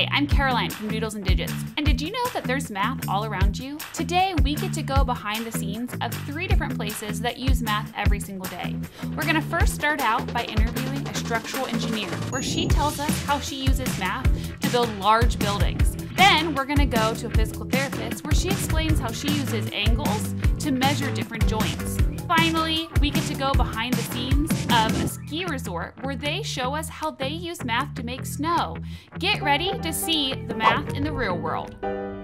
Hi, I'm Caroline from Doodles and Digits. And did you know that there's math all around you? Today, we get to go behind the scenes of 3 different places that use math every single day. We're gonna first start out by interviewing a structural engineer, where she tells us how she uses math to build large buildings. Then we're gonna go to a physical therapist, where she explains how she uses angles to measure different joints. Finally, we get to go behind the scenes of a ski resort where they show us how they use math to make snow. Get ready to see the math in the real world.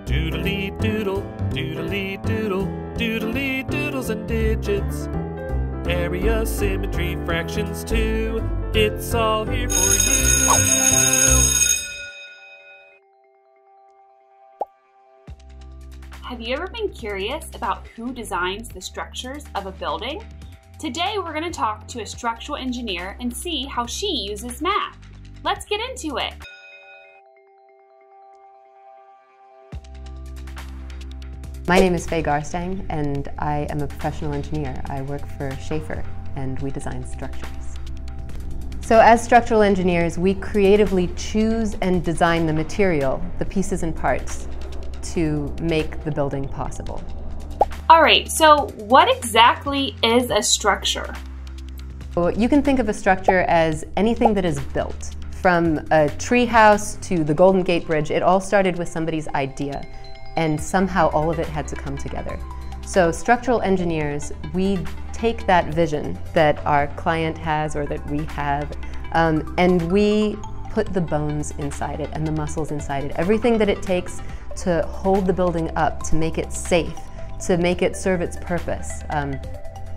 Doodly doodle, doodly doodle, doodly doodles and digits. Area, symmetry, fractions too. It's all here for you. Have you ever been curious about who designs the structures of a building? Today we're going to talk to a structural engineer and see how she uses math. Let's get into it. My name is Faye Garstang and I am a professional engineer. I work for Schaefer and we design structures. So as structural engineers, we creatively choose and design the material, the pieces and parts, to make the building possible. All right, so what exactly is a structure? Well, you can think of a structure as anything that is built. From a tree house to the Golden Gate Bridge, it all started with somebody's idea, and somehow all of it had to come together. So structural engineers, we take that vision that our client has or that we have, and we put the bones inside it and the muscles inside it. Everything that it takes to hold the building up, to make it safe, to make it serve its purpose.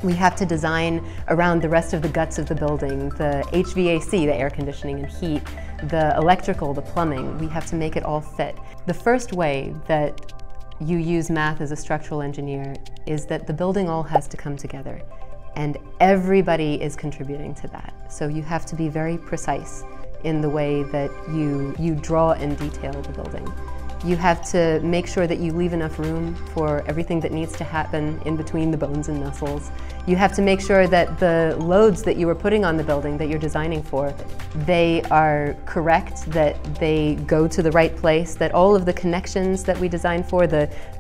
We have to design around the rest of the guts of the building, the HVAC, the air conditioning and heat, the electrical, the plumbing. We have to make it all fit. The first way that you use math as a structural engineer is that the building all has to come together, and everybody is contributing to that. So you have to be very precise in the way that you draw and detail the building. You have to make sure that you leave enough room for everything that needs to happen in between the bones and muscles. You have to make sure that the loads that you are putting on the building that you're designing for, they are correct, that they go to the right place, that all of the connections that we design for,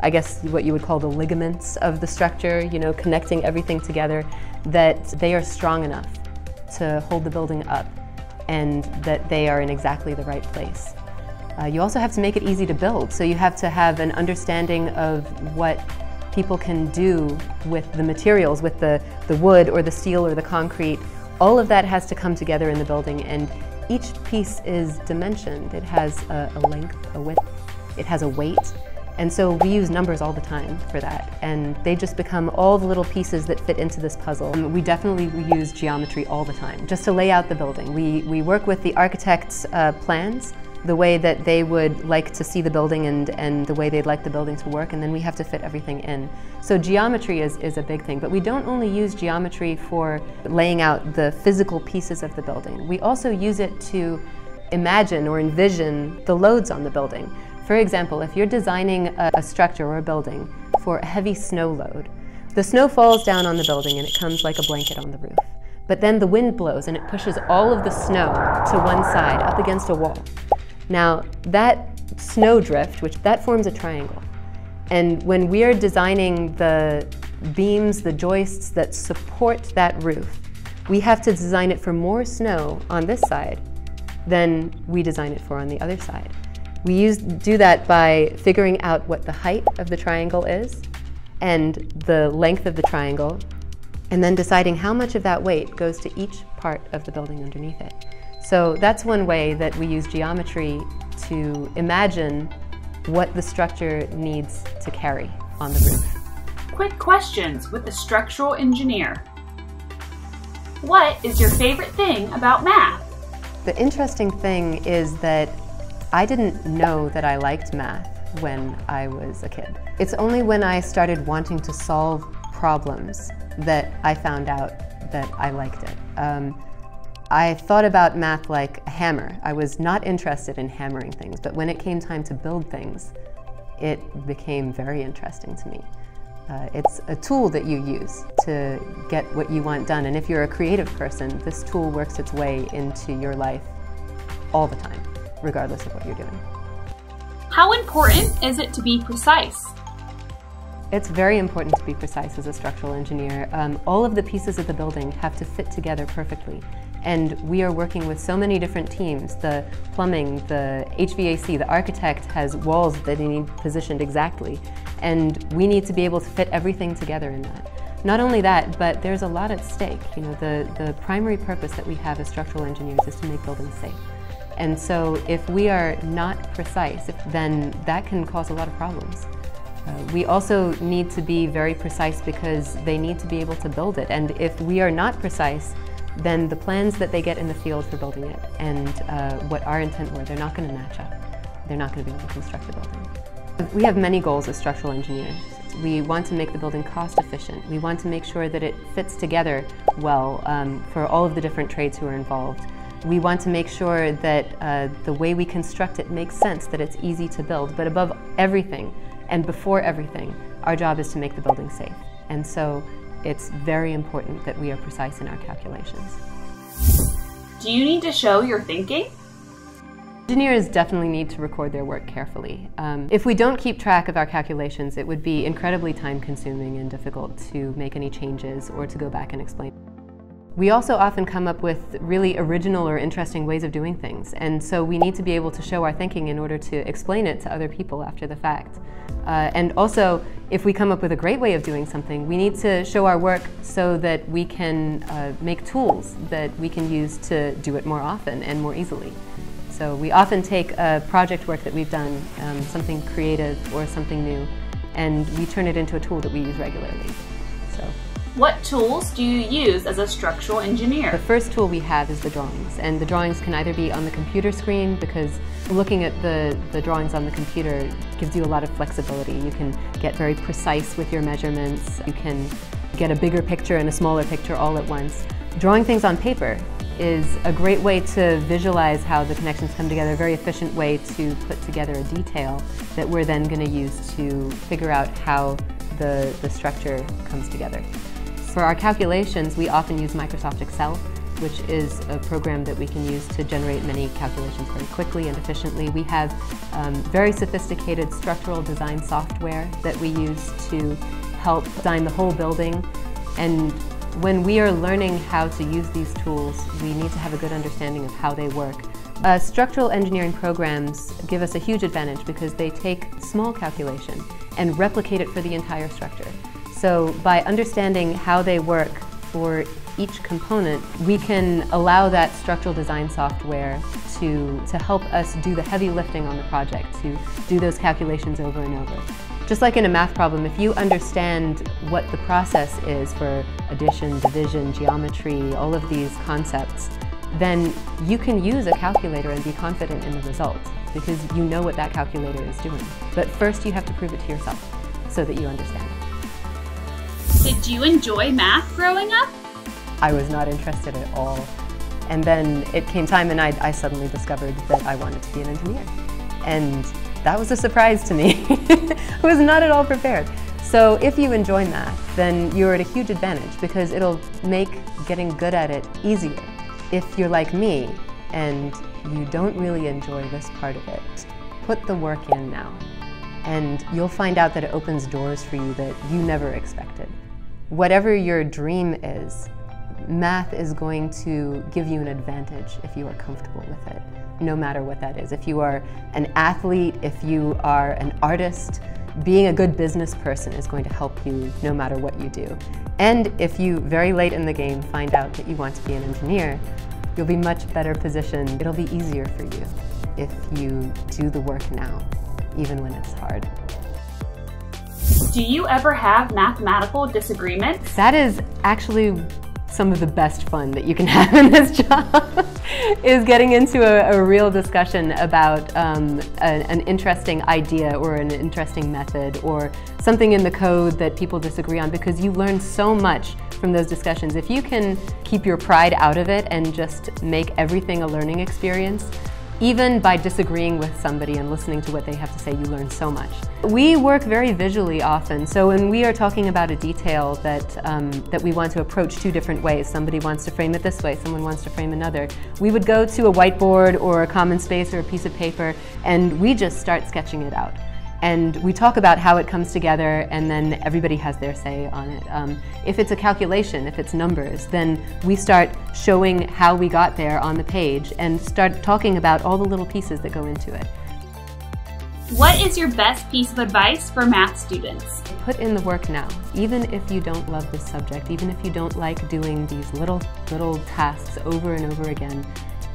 I guess what you would call the ligaments of the structure, connecting everything together, that they are strong enough to hold the building up and that they are in exactly the right place. You also have to make it easy to build, so you have to have an understanding of what people can do with the materials, with the wood or the steel or the concrete. All of that has to come together in the building, and each piece is dimensioned. It has a length, a width, it has a weight, and so we use numbers all the time for that, and they just become all the little pieces that fit into this puzzle. We definitely use geometry all the time, just to lay out the building. We work with the architect's plans, the way that they would like to see the building and the way they'd like the building to work, and then we have to fit everything in. So geometry is a big thing, but we don't only use geometry for laying out the physical pieces of the building. We also use it to imagine or envision the loads on the building. For example, if you're designing a structure or a building for a heavy snow load, the snow falls down on the building and it comes like a blanket on the roof. But then the wind blows and it pushes all of the snow to one side up against a wall. Now, that snowdrift, that forms a triangle. And when we are designing the beams, the joists that support that roof, we have to design it for more snow on this side than we design it for on the other side. We do that by figuring out what the height of the triangle is and the length of the triangle, and then deciding how much of that weight goes to each part of the building underneath it. So that's one way that we use geometry to imagine what the structure needs to carry on the roof. Quick questions with the structural engineer. What is your favorite thing about math? The interesting thing is that I didn't know that I liked math when I was a kid. It's only when I started wanting to solve problems that I found out that I liked it. I thought about math like a hammer. I was not interested in hammering things, but when it came time to build things, it became very interesting to me. It's a tool that you use to get what you want done, and if you're a creative person, this tool works its way into your life all the time, regardless of what you're doing. How important is it to be precise? It's very important to be precise as a structural engineer. All of the pieces of the building have to fit together perfectly. And we are working with so many different teams. The plumbing, the HVAC, the architect has walls that they need positioned exactly. And we need to be able to fit everything together in that. Not only that, but there's a lot at stake. You know, the primary purpose that we have as structural engineers is to make buildings safe. And so if we are not precise, then that can cause a lot of problems. We also need to be very precise because they need to be able to build it. And if we are not precise, then the plans that they get in the field for building it and what our intent were, they're not going to match up. They're not going to be able to construct the building. We have many goals as structural engineers. We want to make the building cost efficient. We want to make sure that it fits together well for all of the different trades who are involved. We want to make sure that the way we construct it makes sense, that it's easy to build. But above everything, and before everything, our job is to make the building safe. And so it's very important that we are precise in our calculations. Do you need to show your thinking? Engineers definitely need to record their work carefully. If we don't keep track of our calculations, it would be incredibly time-consuming and difficult to make any changes or to go back and explain. We also often come up with really original or interesting ways of doing things, and so we need to be able to show our thinking in order to explain it to other people after the fact. And also, if we come up with a great way of doing something, we need to show our work so that we can make tools that we can use to do it more often and more easily. So we often take a project work that we've done, something creative or something new, and we turn it into a tool that we use regularly. So. What tools do you use as a structural engineer? The first tool we have is the drawings, and the drawings can either be on the computer screen, because looking at the drawings on the computer gives you a lot of flexibility. You can get very precise with your measurements. You can get a bigger picture and a smaller picture all at once. Drawing things on paper is a great way to visualize how the connections come together, a very efficient way to put together a detail that we're then going to use to figure out how the structure comes together. For our calculations, we often use Microsoft Excel, which is a program that we can use to generate many calculations very quickly and efficiently. We have very sophisticated structural design software that we use to help design the whole building. And when we are learning how to use these tools, we need to have a good understanding of how they work. Structural engineering programs give us a huge advantage because they take small calculation and replicate it for the entire structure. So by understanding how they work for each component, we can allow that structural design software to help us do the heavy lifting on the project, to do those calculations over and over. Just like in a math problem, if you understand what the process is for addition, division, geometry, all of these concepts, then you can use a calculator and be confident in the result because you know what that calculator is doing. But first you have to prove it to yourself so that you understand it. Did you enjoy math growing up? I was not interested at all. And then it came time and I suddenly discovered that I wanted to be an engineer. And that was a surprise to me. I was not at all prepared. So if you enjoy math, then you're at a huge advantage because it'll make getting good at it easier. If you're like me and you don't really enjoy this part of it, put the work in now. And you'll find out that it opens doors for you that you never expected. Whatever your dream is, math is going to give you an advantage if you are comfortable with it, no matter what that is. If you are an athlete, if you are an artist, being a good business person is going to help you no matter what you do. And if you, very late in the game, find out that you want to be an engineer, you'll be much better positioned. It'll be easier for you if you do the work now, even when it's hard. Do you ever have mathematical disagreements? That is actually some of the best fun that you can have in this job, is getting into a real discussion about an interesting idea or an interesting method or something in the code that people disagree on, because you learn so much from those discussions. If you can keep your pride out of it and just make everything a learning experience, Even by disagreeing with somebody and listening to what they have to say, you learn so much. We work very visually often, so when we are talking about a detail that we want to approach two different ways, somebody wants to frame it this way, someone wants to frame another, we would go to a whiteboard or a common space or a piece of paper and we just start sketching it out. And we talk about how it comes together, and then everybody has their say on it. If it's a calculation, if it's numbers, then we start showing how we got there on the page and start talking about all the little pieces that go into it. What is your best piece of advice for math students? Put in the work now. Even if you don't love this subject, even if you don't like doing these little tasks over and over again,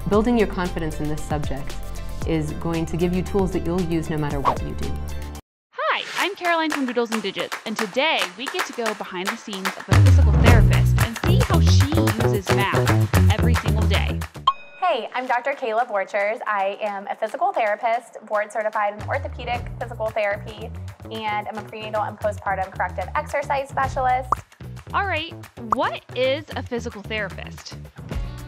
building your confidence in this subject is going to give you tools that you'll use no matter what you do. Hi, I'm Caroline from Doodles and Digits, and today we get to go behind the scenes of a physical therapist and see how she uses math every single day. Hey, I'm Dr. Kayla Borchers. I am a physical therapist, board certified in orthopedic physical therapy, and I'm a prenatal and postpartum corrective exercise specialist. All right, what is a physical therapist?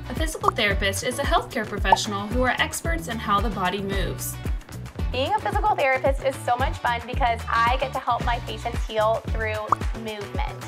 A physical therapist is a healthcare professional who are experts in how the body moves. Being a physical therapist is so much fun because I get to help my patients heal through movement.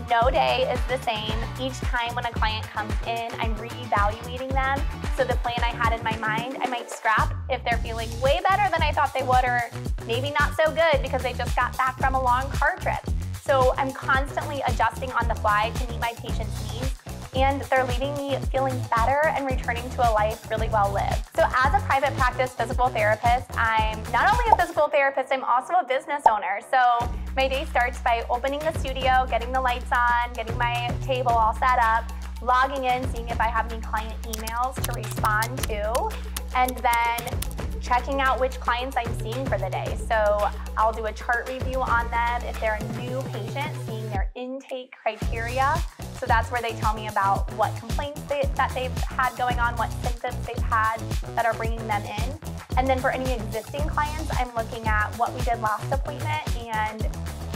No day is the same. Each time when a client comes in, I'm reevaluating them. So the plan I had in my mind, I might scrap if they're feeling way better than I thought they would, or maybe not so good because they just got back from a long car trip. So I'm constantly adjusting on the fly to meet my patients' needs, and they're leaving me feeling better and returning to a life really well lived. So as a private practice physical therapist, I'm not only a physical therapist, I'm also a business owner. So my day starts by opening the studio, getting the lights on, getting my table all set up, logging in, seeing if I have any client emails to respond to, and then checking out which clients I'm seeing for the day. So I'll do a chart review on them if they're a new patient, seeing their intake criteria. So that's where they tell me about what complaints that they've had going on, what symptoms they've had that are bringing them in. And then for any existing clients, I'm looking at what we did last appointment and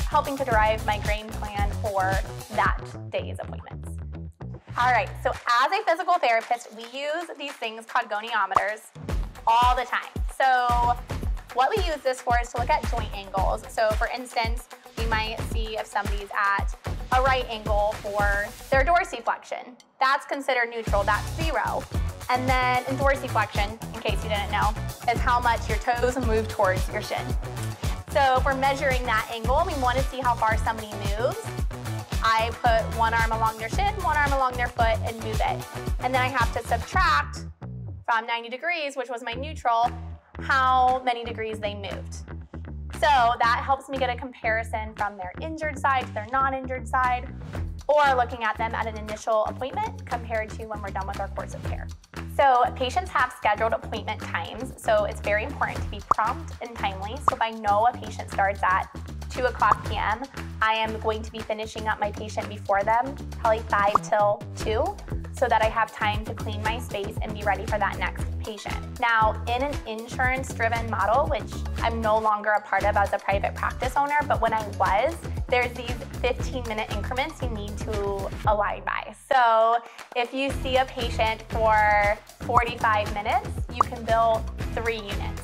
helping to derive my game plan for that day's appointments. All right, so as a physical therapist, we use these things called goniometers all the time. So what we use this for is to look at joint angles. So for instance, we might see if somebody's at a right angle for their dorsiflexion. That's considered neutral, that's 0. And then in dorsiflexion, in case you didn't know, is how much your toes move towards your shin. So for measuring that angle, we want to see how far somebody moves. I put one arm along their shin, one arm along their foot, and move it. And then I have to subtract from 90 degrees, which was my neutral, how many degrees they moved. So that helps me get a comparison from their injured side to their non-injured side, or looking at them at an initial appointment compared to when we're done with our course of care. So patients have scheduled appointment times, so it's very important to be prompt and timely. So if I know a patient starts at 2:00 p.m., I am going to be finishing up my patient before them, probably 5 till 2, so that I have time to clean my space and be ready for that next patient. Now, in an insurance-driven model, which I'm no longer a part of as a private practice owner, but when I was, there's these 15-minute increments you need to align by. So if you see a patient for 45 minutes, you can bill 3 units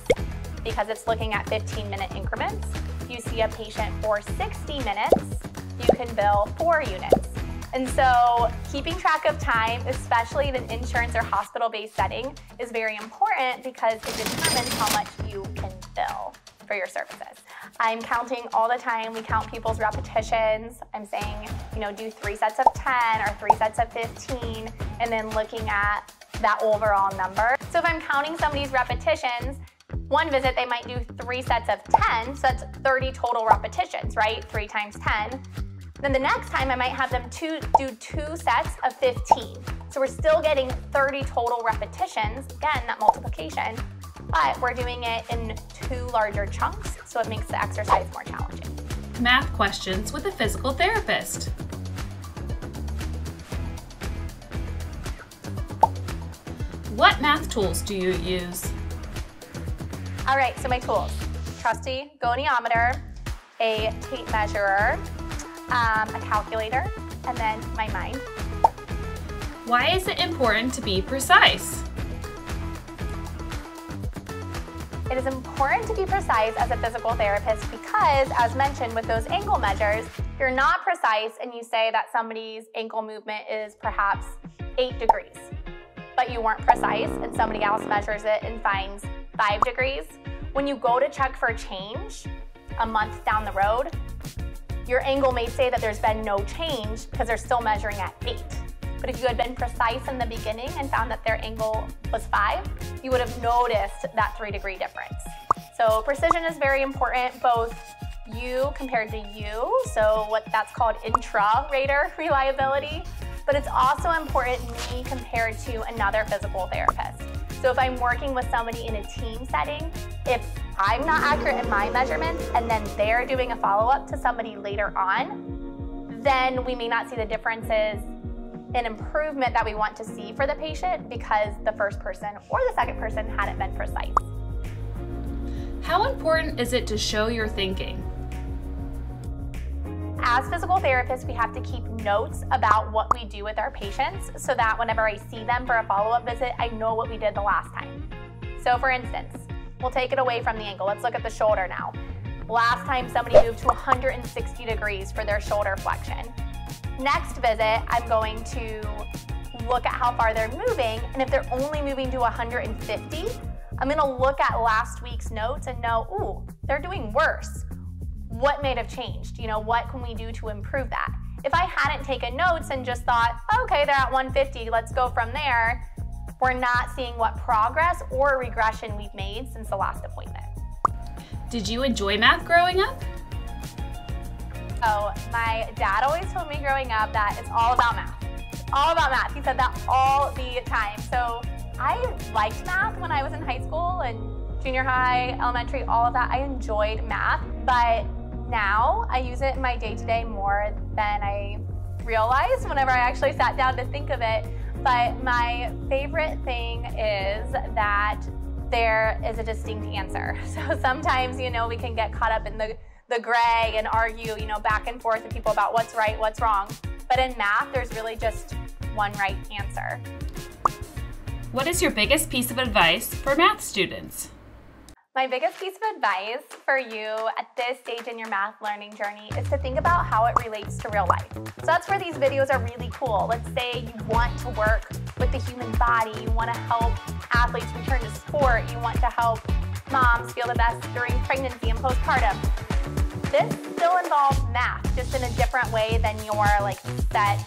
because it's looking at 15-minute increments. If you see a patient for 60 minutes, you can bill 4 units. And so keeping track of time, especially in an insurance or hospital-based setting, is very important because it determines how much you can bill for your services. I'm counting all the time. We count people's repetitions. I'm saying, do 3 sets of 10 or 3 sets of 15, and then looking at that overall number. So if I'm counting somebody's repetitions, one visit they might do 3 sets of 10, so that's 30 total repetitions, right? 3 times 10. Then the next time I might have them do 2 sets of 15. So we're still getting 30 total repetitions, again, that multiplication, but we're doing it in 2 larger chunks, so it makes the exercise more challenging. Math questions with a physical therapist. What math tools do you use? All right, so my tools: trusty goniometer, a tape measurer, a calculator, and then my mind. Why is it important to be precise? It is important to be precise as a physical therapist because, as mentioned with those ankle measures, if you're not precise and you say that somebody's ankle movement is perhaps 8 degrees, but you weren't precise and somebody else measures it and finds 5 degrees, when you go to check for change a month down the road, your ankle may say that there's been no change because they're still measuring at 8. But if you had been precise in the beginning and found that their angle was 5, you would have noticed that 3-degree difference. So precision is very important, both you compared to you, so what that's called intra-rater reliability, but it's also important me compared to another physical therapist. So if I'm working with somebody in a team setting, if I'm not accurate in my measurements and then they're doing a follow-up to somebody later on, then we may not see the differences an improvement that we want to see for the patient because the first person or the second person hadn't been precise. How important is it to show your thinking? As physical therapists, we have to keep notes about what we do with our patients so that whenever I see them for a follow-up visit, I know what we did the last time. So for instance, we'll take it away from the ankle. Let's look at the shoulder now. Last time somebody moved to 160 degrees for their shoulder flexion. Next visit, I'm going to look at how far they're moving, and if they're only moving to 150, I'm gonna look at last week's notes and know, ooh, they're doing worse. What may have changed? What can we do to improve that? If I hadn't taken notes and just thought, okay, they're at 150, let's go from there, we're not seeing what progress or regression we've made since the last appointment. Did you enjoy math growing up? Oh, my dad always told me growing up that it's all about math. It's all about math. He said that all the time. So I liked math when I was in high school and junior high, elementary, all of that. I enjoyed math, but now I use it in my day-to-day more than I realized whenever I actually sat down to think of it. But my favorite thing is that there is a distinct answer. So sometimes, we can get caught up in the gray and argue, back and forth with people about what's right, what's wrong. But in math, there's really just one right answer. What is your biggest piece of advice for math students? My biggest piece of advice for you at this stage in your math learning journey is to think about how it relates to real life. So that's where these videos are really cool. Let's say you want to work with the human body, you want to help athletes return to sport, you want to help moms feel the best during pregnancy and postpartum. This still involves math, just in a different way than your set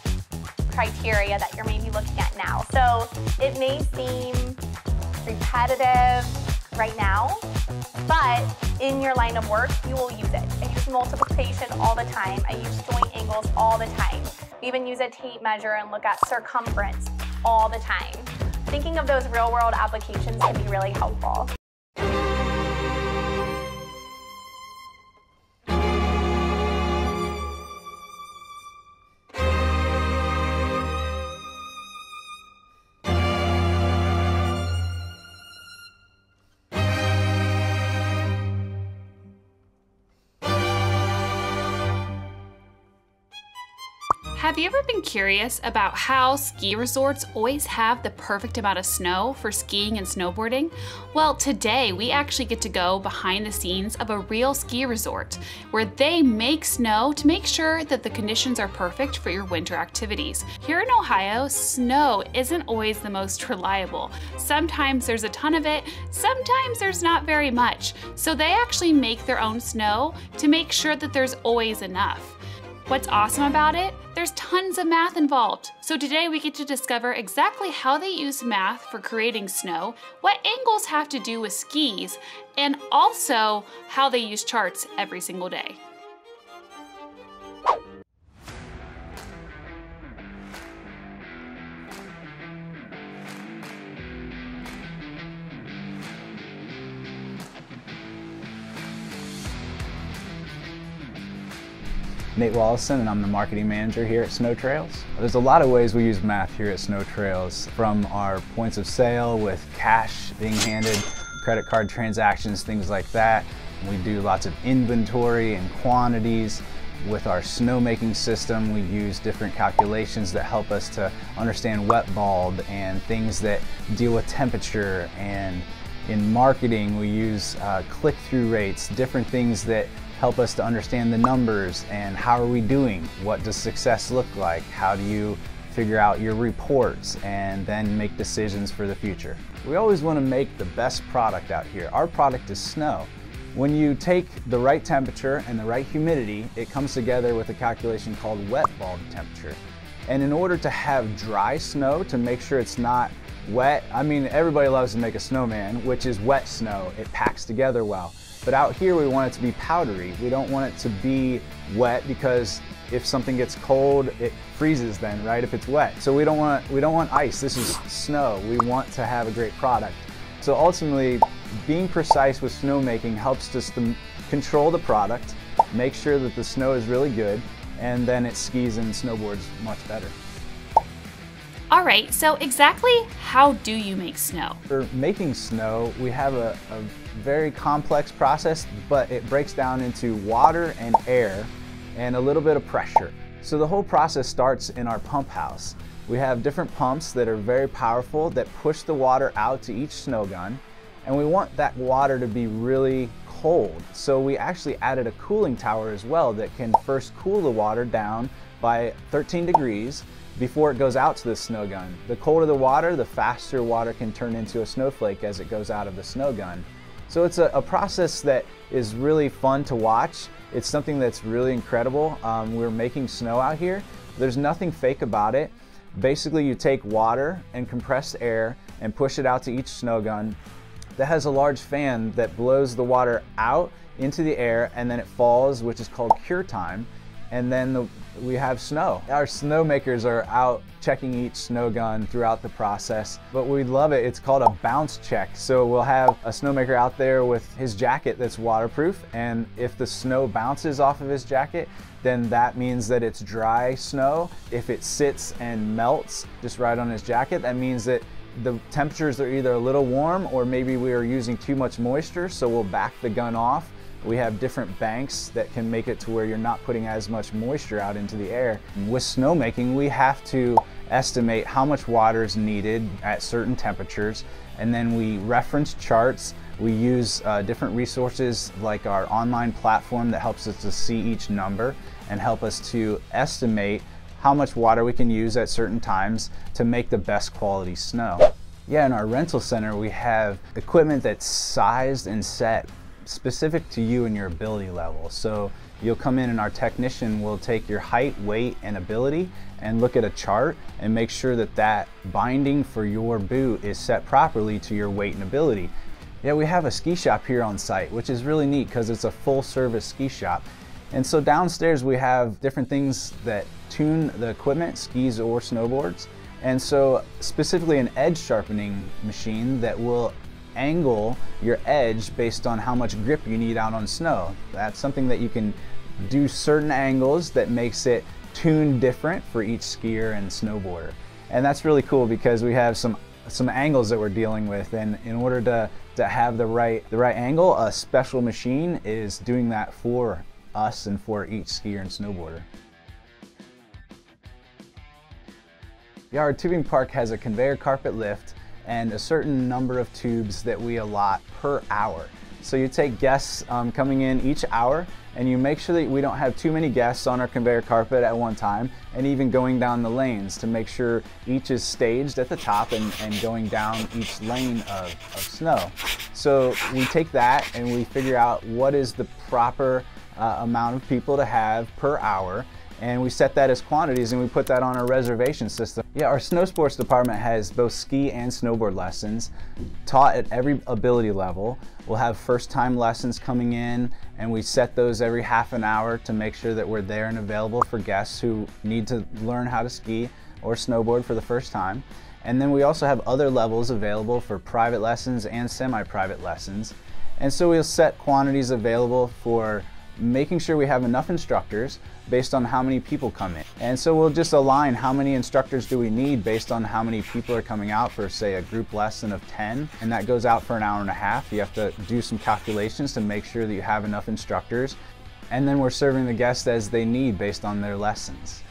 criteria that you're maybe looking at now. So it may seem repetitive right now, but in your line of work, you will use it. I use multiplication all the time. I use joint angles all the time. We even use a tape measure and look at circumference all the time. Thinking of those real-world applications can be really helpful. Have you ever been curious about how ski resorts always have the perfect amount of snow for skiing and snowboarding? Well, today we actually get to go behind the scenes of a real ski resort where they make snow to make sure that the conditions are perfect for your winter activities. Here in Ohio, snow isn't always the most reliable. Sometimes there's a ton of it, sometimes there's not very much. So they actually make their own snow to make sure that there's always enough. What's awesome about it? There's tons of math involved. So today we get to discover exactly how they use math for creating snow, what angles have to do with skis, and also how they use charts every single day. Nate Wallison, and I'm the marketing manager here at Snow Trails. There's a lot of ways we use math here at Snow Trails, from our points of sale with cash being handed, credit card transactions, things like that. We do lots of inventory and quantities. With our snowmaking system, we use different calculations that help us to understand wet bulb and things that deal with temperature and In marketing, we use click-through rates, different things that help us to understand the numbers and how are we doing, what does success look like, how do you figure out your reports and then make decisions for the future. We always want to make the best product out here. Our product is snow. When you take the right temperature and the right humidity, it comes together with a calculation called wet bulb temperature. And in order to have dry snow, to make sure it's not wet, I mean, everybody loves to make a snowman, which is wet snow. It packs together well. But out here we want it to be powdery. We don't want it to be wet because if something gets cold, it freezes then, right, if it's wet. So we don't want ice. This is snow. We want to have a great product. So ultimately, being precise with snowmaking helps us to control the product, make sure that the snow is really good, and then it skis and snowboards much better. All right, so exactly how do you make snow? For making snow, we have a very complex process, but it breaks down into water and air and a little bit of pressure. So the whole process starts in our pump house. We have different pumps that are very powerful that push the water out to each snow gun, and we want that water to be really cold. So we actually added a cooling tower as well that can first cool the water down by 13 degrees before it goes out to the snow gun. The colder the water, the faster water can turn into a snowflake as it goes out of the snow gun. So it's a process that is really fun to watch. It's something that's really incredible. We're making snow out here. There's nothing fake about it. Basically, you take water and compressed air and push it out to each snow gun. That has a large fan that blows the water out into the air, and then it falls, which is called cure time, and then we have snow. Our snowmakers are out checking each snow gun throughout the process, but we love it. It's called a bounce check. So we'll have a snowmaker out there with his jacket that's waterproof, and if the snow bounces off of his jacket, then that means that it's dry snow. If it sits and melts just right on his jacket, that means that the temperatures are either a little warm or maybe we are using too much moisture, so we'll back the gun off. We have different banks that can make it to where you're not putting as much moisture out into the air. With snowmaking, we have to estimate how much water is needed at certain temperatures, and then we reference charts. We use different resources like our online platform that helps us to see each number and help us to estimate how much water we can use at certain times to make the best quality snow. Yeah, in our rental center, we have equipment that's sized and set specific to you and your ability level. So you'll come in and our technician will take your height, weight, and ability and look at a chart and make sure that that binding for your boot is set properly to your weight and ability. Yeah, we have a ski shop here on site, which is really neat because it's a full service ski shop. And so downstairs we have different things that tune the equipment, skis or snowboards. And so specifically an edge sharpening machine that will angle your edge based on how much grip you need out on snow. That's something that you can do certain angles that makes it tuned different for each skier and snowboarder. And that's really cool because we have some angles that we're dealing with, and in order to have the right angle, a special machine is doing that for us and for each skier and snowboarder. Yeah, our tubing park has a conveyor carpet lift and a certain number of tubes that we allot per hour. So you take guests coming in each hour and you make sure that we don't have too many guests on our conveyor carpet at one time, and even going down the lanes to make sure each is staged at the top and going down each lane of snow. So we take that and we figure out what is the proper amount of people to have per hour, and we set that as quantities and we put that on our reservation system. Yeah, our snow sports department has both ski and snowboard lessons taught at every ability level. We'll have first time lessons coming in, and we set those every half an hour to make sure that we're there and available for guests who need to learn how to ski or snowboard for the first time. And then we also have other levels available for private lessons and semi-private lessons. And so we'll set quantities available for making sure we have enough instructors based on how many people come in. And so we'll just align how many instructors do we need based on how many people are coming out for, say, a group lesson of 10, and that goes out for an hour and a half. You have to do some calculations to make sure that you have enough instructors, and then we're serving the guests as they need based on their lessons.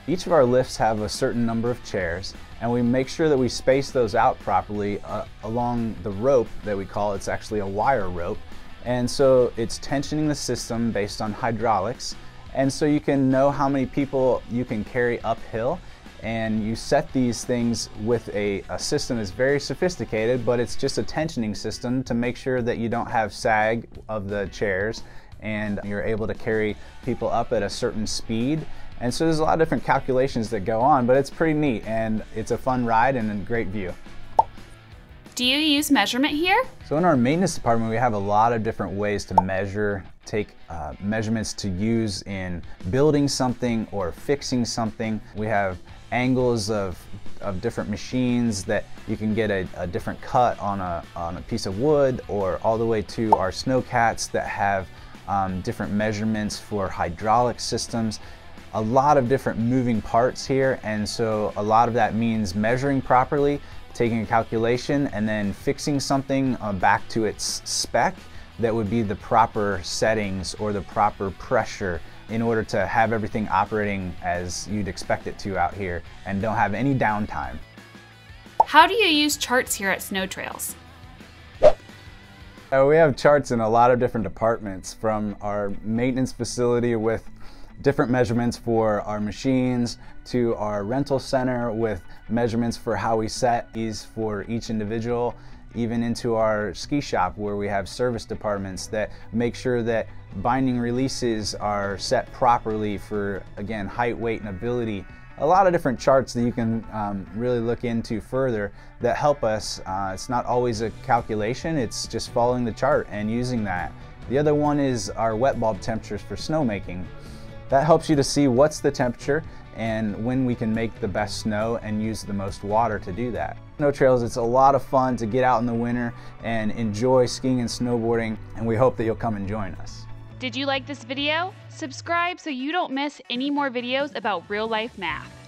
Each of our lifts have a certain number of chairs, and we make sure that we space those out properly along the rope that we call. It's actually a wire rope, and so it's tensioning the system based on hydraulics, and so you can know how many people you can carry uphill. And you set these things with a system that's very sophisticated, but it's just a tensioning system to make sure that you don't have sag of the chairs, and you're able to carry people up at a certain speed. And so there's a lot of different calculations that go on, but it's pretty neat, and it's a fun ride and a great view. Do you use measurement here? So in our maintenance department, we have a lot of different ways to measure, take measurements to use in building something or fixing something. We have angles of different machines that you can get a different cut on a piece of wood, or all the way to our snowcats that have different measurements for hydraulic systems. A lot of different moving parts here, and so a lot of that means measuring properly, taking a calculation, and then fixing something back to its spec that would be the proper settings or the proper pressure in order to have everything operating as you'd expect it to out here and don't have any downtime. How do you use charts here at Snow Trails? We have charts in a lot of different departments, from our maintenance facility with different measurements for our machines, to our rental center with measurements for how we set these for each individual, even into our ski shop where we have service departments that make sure that binding releases are set properly for, again, height, weight, and ability. A lot of different charts that you can really look into further that help us. It's not always a calculation, it's just following the chart and using that. The other one is our wet bulb temperatures for snowmaking. That helps you to see what's the temperature and when we can make the best snow and use the most water to do that. Snow Trails, it's a lot of fun to get out in the winter and enjoy skiing and snowboarding, and we hope that you'll come and join us. Did you like this video? Subscribe so you don't miss any more videos about real life math.